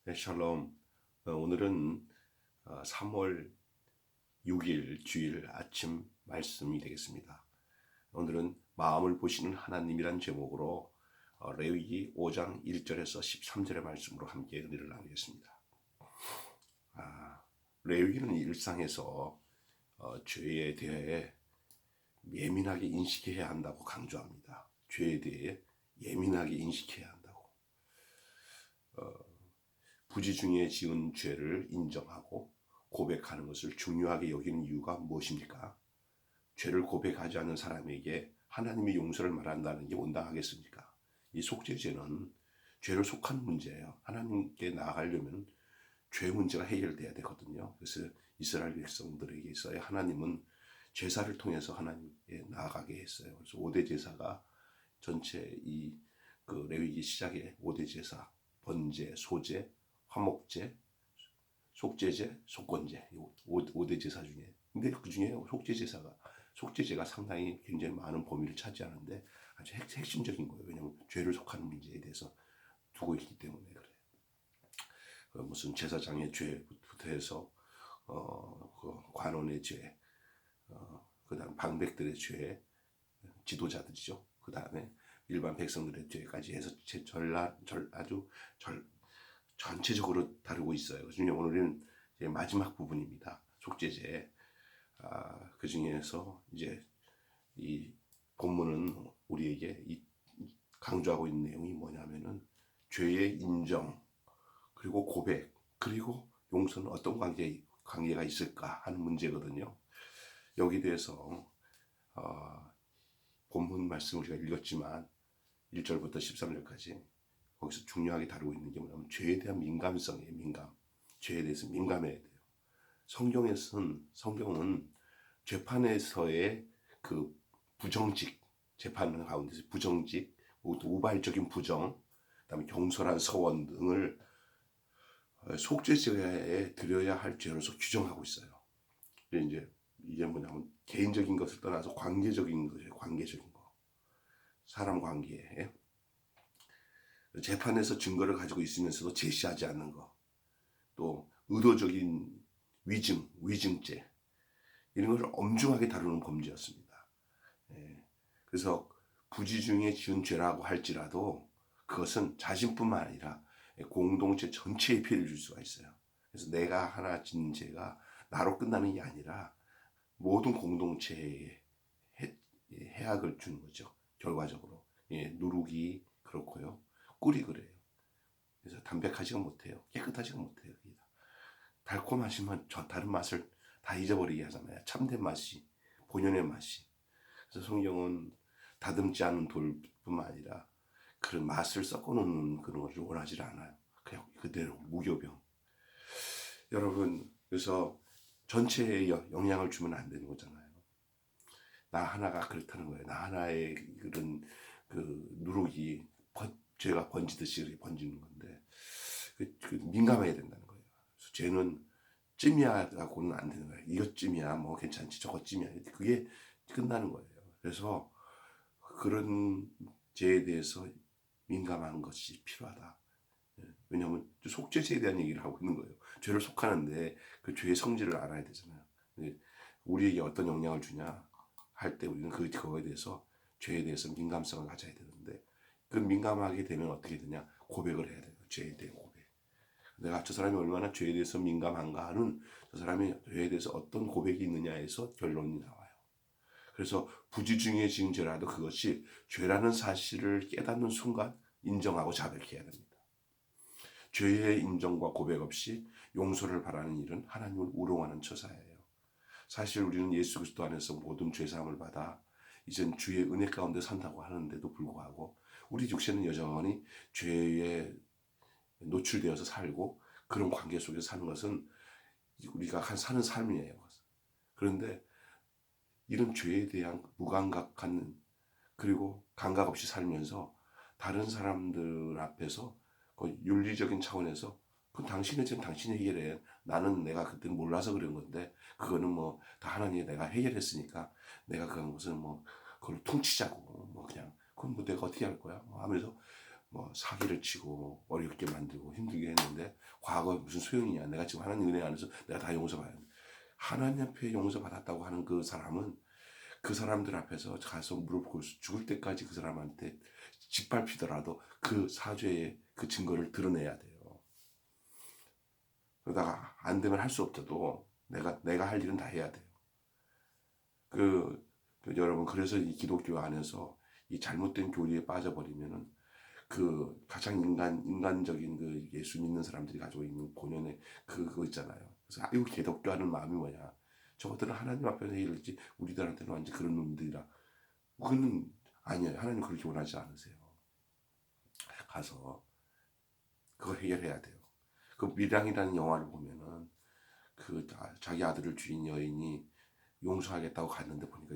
네, 샬롬. 오늘은 3월 6일 주일 아침 말씀이 되겠습니다. 오늘은 마음을 보시는 하나님이란 제목으로 레위기 5장 1절에서 13절의 말씀으로 함께 은혜를 나누겠습니다. 레위기는 일상에서 죄에 대해 예민하게 인식해야 한다고 강조합니다. 죄에 대해 예민하게 인식해야 한다고. 부지 중에 지은 죄를 인정하고 고백하는 것을 중요하게 여기는 이유가 무엇입니까? 죄를 고백하지 않는 사람에게 하나님의 용서를 말한다는 게 온당하겠습니까? 이 속죄죄는 죄를 속한 문제예요. 하나님께 나아가려면 죄 문제가 해결돼야 되거든요. 그래서 이스라엘 백성들에게 있어야 하나님은 제사를 통해서 하나님께 나아가게 했어요. 그래서 5대 제사가 전체 그 레위기 시작에 5대 제사, 번제, 소제, 화목제, 속죄제, 속건제, 5대 제사 중에. 근데 그 중에 속죄제가 상당히 굉장히 많은 범위를 차지하는데 아주 핵심적인 거예요. 왜냐하면 죄를 속하는 문제에 대해서 두고 있기 때문에 그래요. 무슨 제사장의 죄부터 해서 그 관원의 죄, 그다음 방백들의 죄, 지도자들이죠. 그다음에 일반 백성들의 죄까지 해서 아주 전체적으로 다루고 있어요. 그중에 오늘은 이제 마지막 부분입니다. 속죄제. 그 중에서 이제 이 본문은 우리에게 강조하고 있는 내용이 뭐냐면은 죄의 인정, 그리고 고백, 그리고 용서는 어떤 관계가 있을까 하는 문제거든요. 여기 대해서 본문 말씀 우리가 읽었지만 1절부터 13절까지 거기서 중요하게 다루고 있는 게 뭐냐면 죄에 대한 민감성이에요. 죄에 대해서 민감해야 돼요. 성경은 재판에서의 그 부정직, 재판 가운데서 부정직, 우발적인 부정, 그다음에 경솔한 서원 등을 속죄죄에 드려야 할 죄로서 규정하고 있어요. 이게 뭐냐면 개인적인 것을 떠나서 관계적인 거예요. 관계적인 거. 사람 관계에 재판에서 증거를 가지고 있으면서도 제시하지 않는 거. 또 의도적인 위증죄 이런 것을 엄중하게 다루는 범죄였습니다. 그래서 부지 중에 지은 죄라고 할지라도 그것은 자신뿐만 아니라 공동체 전체에 피해를 줄 수가 있어요. 그래서 내가 하나 짓는 죄가 나로 끝나는 게 아니라 모든 공동체에 해악을 주는 거죠. 결과적으로. 누룩이 그렇고요. 꿀이 그래요. 그래서 담백하지가 못해요. 깨끗하지가 못해요. 달콤하지만 다른 맛을 다 잊어버리게 하잖아요. 참된 맛이, 본연의 맛이. 그래서 성경은 다듬지 않은 돌뿐만 아니라 그런 맛을 섞어놓는 그런 것을 원하지 않아요. 그냥 그대로 무교병. 여러분, 그래서 전체에 영향을 주면 안 되는 거잖아요. 나 하나가 그렇다는 거예요. 나 하나의 그런 그 누룩이 죄가 번지듯이 이렇게 번지는 건데 그 민감해야 된다는 거예요. 그래서 죄는 찜이야라고는 안 되는 거예요. 이것쯤이야 뭐 괜찮지 저것쯤이야 그게 끝나는 거예요. 그래서 그런 죄에 대해서 민감한 것이 필요하다. 왜냐하면 속죄죄에 대한 얘기를 하고 있는 거예요. 죄를 속하는데 그 죄의 성질을 알아야 되잖아요. 우리에게 어떤 영향을 주냐 할 때 우리는 그거에 대해서 죄에 대해서 민감성을 가져야 되는데 그 민감하게 되면 어떻게 되냐 고백을 해야 돼요. 죄에 대한 고백. 내가 저 사람이 얼마나 죄에 대해서 민감한가 하는 저 사람이 죄에 대해서 어떤 고백이 있느냐에서 결론이 나와요. 그래서 부지 중에 지은 죄라도 그것이 죄라는 사실을 깨닫는 순간 인정하고 자백해야 됩니다. 죄의 인정과 고백 없이 용서를 바라는 일은 하나님을 우롱하는 처사예요. 사실 우리는 예수 그리스도 안에서 모든 죄사함을 받아 이젠 주의 은혜 가운데 산다고 하는데도 불구하고 우리 육체는 여전히 죄에 노출되어서 살고 그런 관계 속에서 사는 것은 우리가 사는 삶이에요. 그런데 이런 죄에 대한 무감각한 그리고 감각 없이 살면서 다른 사람들 앞에서 그 윤리적인 차원에서 그럼 당신은 지금 당신이 해결해. 나는 내가 그때 몰라서 그런 건데 그거는 뭐 다 하나님이 내가 해결했으니까 내가 그런 것은 뭐 그걸 퉁치자고 뭐 그냥 그럼 뭐 내가 어떻게 할 거야 뭐 하면서 뭐 사기를 치고 어렵게 만들고 힘들게 했는데 과거 무슨 소용이냐. 내가 지금 하나님 은혜 안에서 내가 다 용서받았는데 하나님 앞에 용서받았다고 하는 그 사람은 그 사람들 앞에서 가서 무릎 꿇고 죽을 때까지 그 사람한테 짓밟히더라도 그 사죄의 그 증거를 드러내야 돼요. 그러다가 안 되면 할 수 없어도 내가 할 일은 다 해야 돼요. 여러분 그래서 이 기독교 안에서 이 잘못된 교리에 빠져버리면은 그 가장 인간적인 그 예수 믿는 사람들이 가지고 있는 본연의 그거 있잖아요. 그래서 이거 기독교 하는 마음이 뭐냐? 저것들은 하나님 앞에서 이르지 우리들한테는 완전 그런 놈들이라. 그거는 아니에요. 하나님 그렇게 원하지 않으세요. 가서 그거 해결해야 돼요. 그 밀양이라는 영화를 보면은 그 자기 아들을 죽인 여인이 용서하겠다고 갔는데 보니까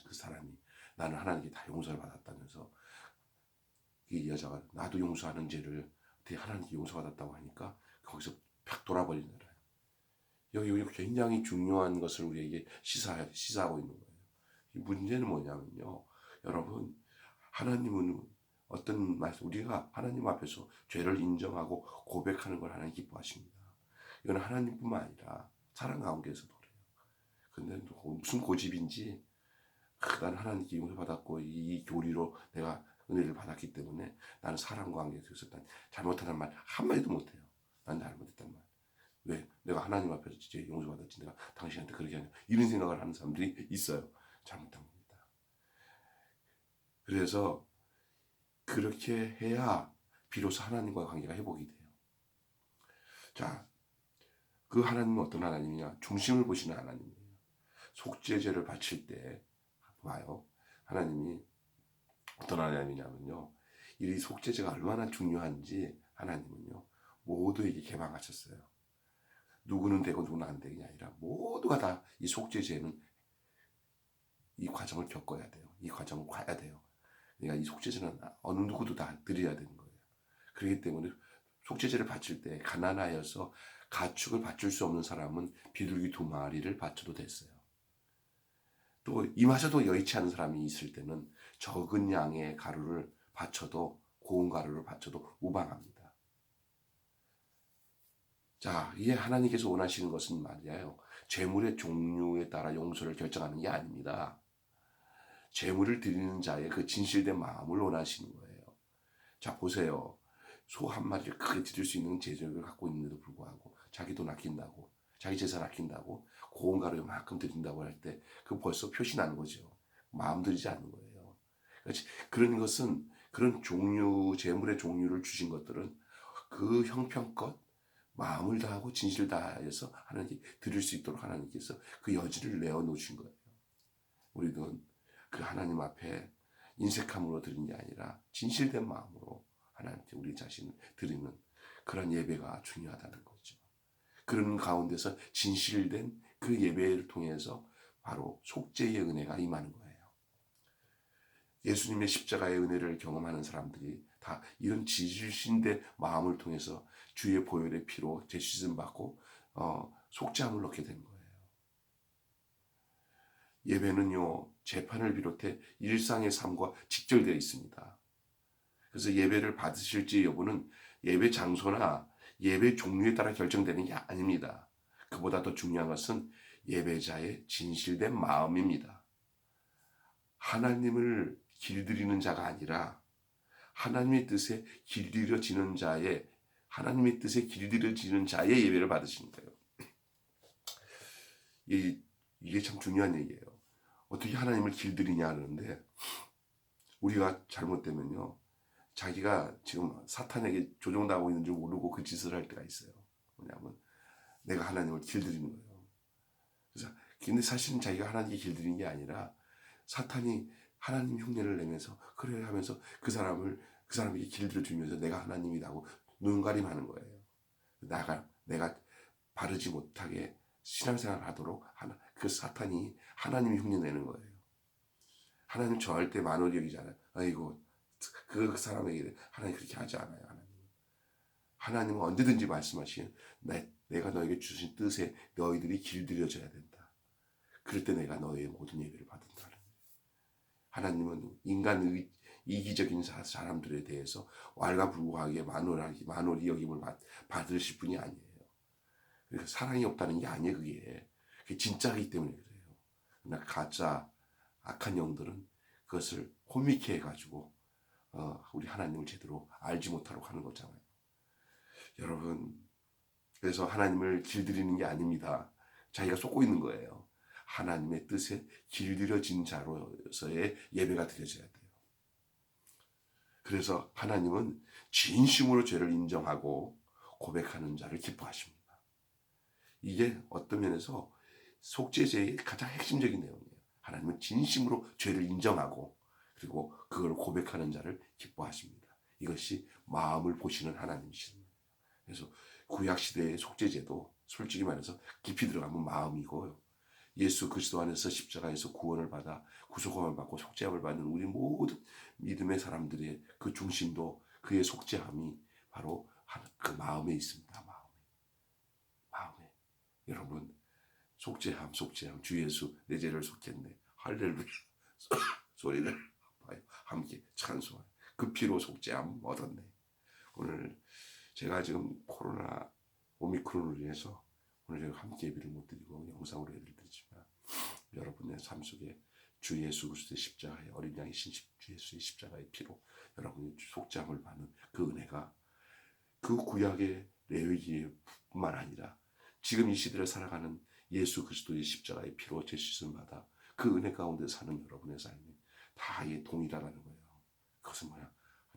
그 사람이 나는 하나님께 다 용서를 받았다면서 이 여자가 나도 용서하는 죄를 어떻게 하나님께 용서받았다고 하니까 거기서 팍 돌아버리더라. 여기 굉장히 중요한 것을 우리에게 시사하고 있는 거예요. 이 문제는 뭐냐면요. 여러분 하나님은 어떤 말씀 우리가 하나님 앞에서 죄를 인정하고 고백하는 걸 하나님 기뻐하십니다. 이건 하나님뿐만 아니라 사람 가운데서도 그래요. 근데 무슨 고집인지 나는 하나님께 용서받았고 이 교리로 내가 은혜를 받았기 때문에 나는 사람 관계에서 난 잘못하는 말 한마디도 못해요. 난 잘못했단 말. 왜? 내가 하나님 앞에서 진짜 용서받았지. 내가 당신한테 그렇게 하냐. 이런 생각을 하는 사람들이 있어요. 잘못한 겁니다. 그래서 그렇게 해야 비로소 하나님과 관계가 회복이 돼요. 자, 그 하나님은 어떤 하나님이냐? 중심을 보시는 하나님이에요. 속죄제를 바칠 때 봐요. 하나님이 어떤 하나님이냐면요. 이 속죄제가 얼마나 중요한지 하나님은요. 모두에게 개방하셨어요. 누구는 되고 누구는 안 되냐 아니라 모두가 다 이 속죄제는 이 과정을 겪어야 돼요. 이 과정을 가야 돼요. 그러니까 이 속죄제는 어느 누구도 다 드려야 되는 거예요. 그렇기 때문에 속죄제를 바칠 때 가난하여서 가축을 바칠 수 없는 사람은 비둘기 2마리를 바쳐도 됐어요. 또 이마저도 여의치 않은 사람이 있을 때는 적은 양의 가루를 바쳐도 고운 가루를 바쳐도 무방합니다. 자, 이게 하나님께서 원하시는 것은 말이에요. 재물의 종류에 따라 용서를 결정하는 게 아닙니다. 재물을 드리는 자의 그 진실된 마음을 원하시는 거예요. 자, 보세요. 소 한 마리를 크게 드릴 수 있는 재력을 갖고 있는데도 불구하고 자기 돈 아낀다고, 자기 재산 아낀다고 고운 가루 이만큼 드린다고 할 때 그 벌써 표시나는 거죠. 마음 들이지 않는 거예요. 그런 것은 그런 종류, 재물의 종류를 주신 것들은 그 형편껏 마음을 다하고 진실을 다해서 하나님께 드릴 수 있도록 하나님께서 그 여지를 내어놓으신 거예요. 우리도 그 하나님 앞에 인색함으로 드린 게 아니라 진실된 마음으로 하나님께 우리 자신을 드리는 그런 예배가 중요하다는 거죠. 그런 가운데서 진실된 그 예배를 통해서 바로 속죄의 은혜가 임하는 거예요. 예수님의 십자가의 은혜를 경험하는 사람들이 다 이런 진실신된 마음을 통해서 주의 보혈의 피로 재씻음 받고 속죄함을 얻게 된 거예요. 예배는요, 재판을 비롯해 일상의 삶과 직결되어 있습니다. 그래서 예배를 받으실지 여부는 예배 장소나 예배 종류에 따라 결정되는 게 아닙니다. 그보다 더 중요한 것은 예배자의 진실된 마음입니다. 하나님을 길들이는 자가 아니라 하나님의 뜻에 길들여지는 자의 하나님의 뜻에 길들여지는 자의 예배를 받으시는 거예요. 이게 참 중요한 얘기예요. 어떻게 하나님을 길들이냐 하는데 우리가 잘못되면요. 자기가 지금 사탄에게 조종당하고 있는 줄 모르고 그 짓을 할 때가 있어요. 뭐냐면 내가 하나님을 길들이는 거예요. 그래서 근데 사실은 자기가 하나님께 길들이는 게 아니라 사탄이 하나님 흉내를 내면서 그래 하면서 그 사람에게 길들여 주면서 내가 하나님이라고 눈가림하는 거예요. 내가 바르지 못하게 신앙생활을 하도록 그 사탄이 하나님이 흉내 내는 거예요. 하나님 절대 만원이 여기잖아요. 아이고 그 사람에게 하나님 그렇게 하지 않아요. 하나님은 언제든지 말씀하시는 내가 너에게 주신 뜻에 너희들이 길들여져야 된다. 그럴 때 내가 너의 모든 예배를 받는다. 하나님은 이기적인 사람들에 대해서 왈가불고하게 만홀히 여김을 받으실 분이 아니에요. 그러니까 사랑이 없다는 게 아니에요. 그게 진짜이기 때문에 그래요. 그러나 가짜 악한 영들은 그것을 혼미케 해가지고 우리 하나님을 제대로 알지 못하도록 하는 거잖아요. 여러분, 그래서 하나님을 길들이는 게 아닙니다. 자기가 속고 있는 거예요. 하나님의 뜻에 길들여진 자로서의 예배가 드려져야 돼요. 그래서 하나님은 진심으로 죄를 인정하고 고백하는 자를 기뻐하십니다. 이게 어떤 면에서 속죄제의 가장 핵심적인 내용이에요. 하나님은 진심으로 죄를 인정하고 그리고 그걸 고백하는 자를 기뻐하십니다. 이것이 마음을 보시는 하나님이십니다. 그래서 구약시대의 속죄제도 솔직히 말해서 깊이 들어가면 마음이고요. 예수 그리스도 안에서 십자가에서 구원을 받아 구속함을 받고 속죄함을 받는 우리 모든 믿음의 사람들의 그 중심도 그의 속죄함이 바로 그 마음에 있습니다. 마음에. 여러분, 속죄함 주 예수 내 죄를 속했네. 할렐루야 소리를 봐요. 함께 찬송하요. 그 피로 속죄함 얻었네. 오늘 제가 지금 오미크론으로 인해서 오늘 제가 함께 예배를 못 드리고 영상으로 예배를 드리지만 여러분의 삶 속에 주 예수 그리스도의 십자가의 어린 양이신 주 예수의 십자가의 피로 여러분이 속죄함을 받는 그 은혜가 그 구약의 레위기뿐만 아니라 지금 이 시대를 살아가는 예수 그리스도의 십자가의 피로 제 씻음 받아 그 은혜 가운데 사는 여러분의 삶이 다 동일하다는 거예요. 그것은 뭐야?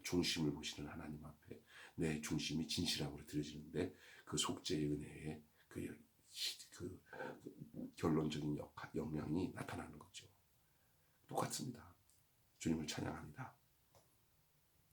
중심을 보시는 하나님 앞에 내 중심이 진실함으로 드려지는데 그 속죄의 은혜의 그 결론적인 영향이 나타나는 거죠. 똑같습니다. 주님을 찬양합니다.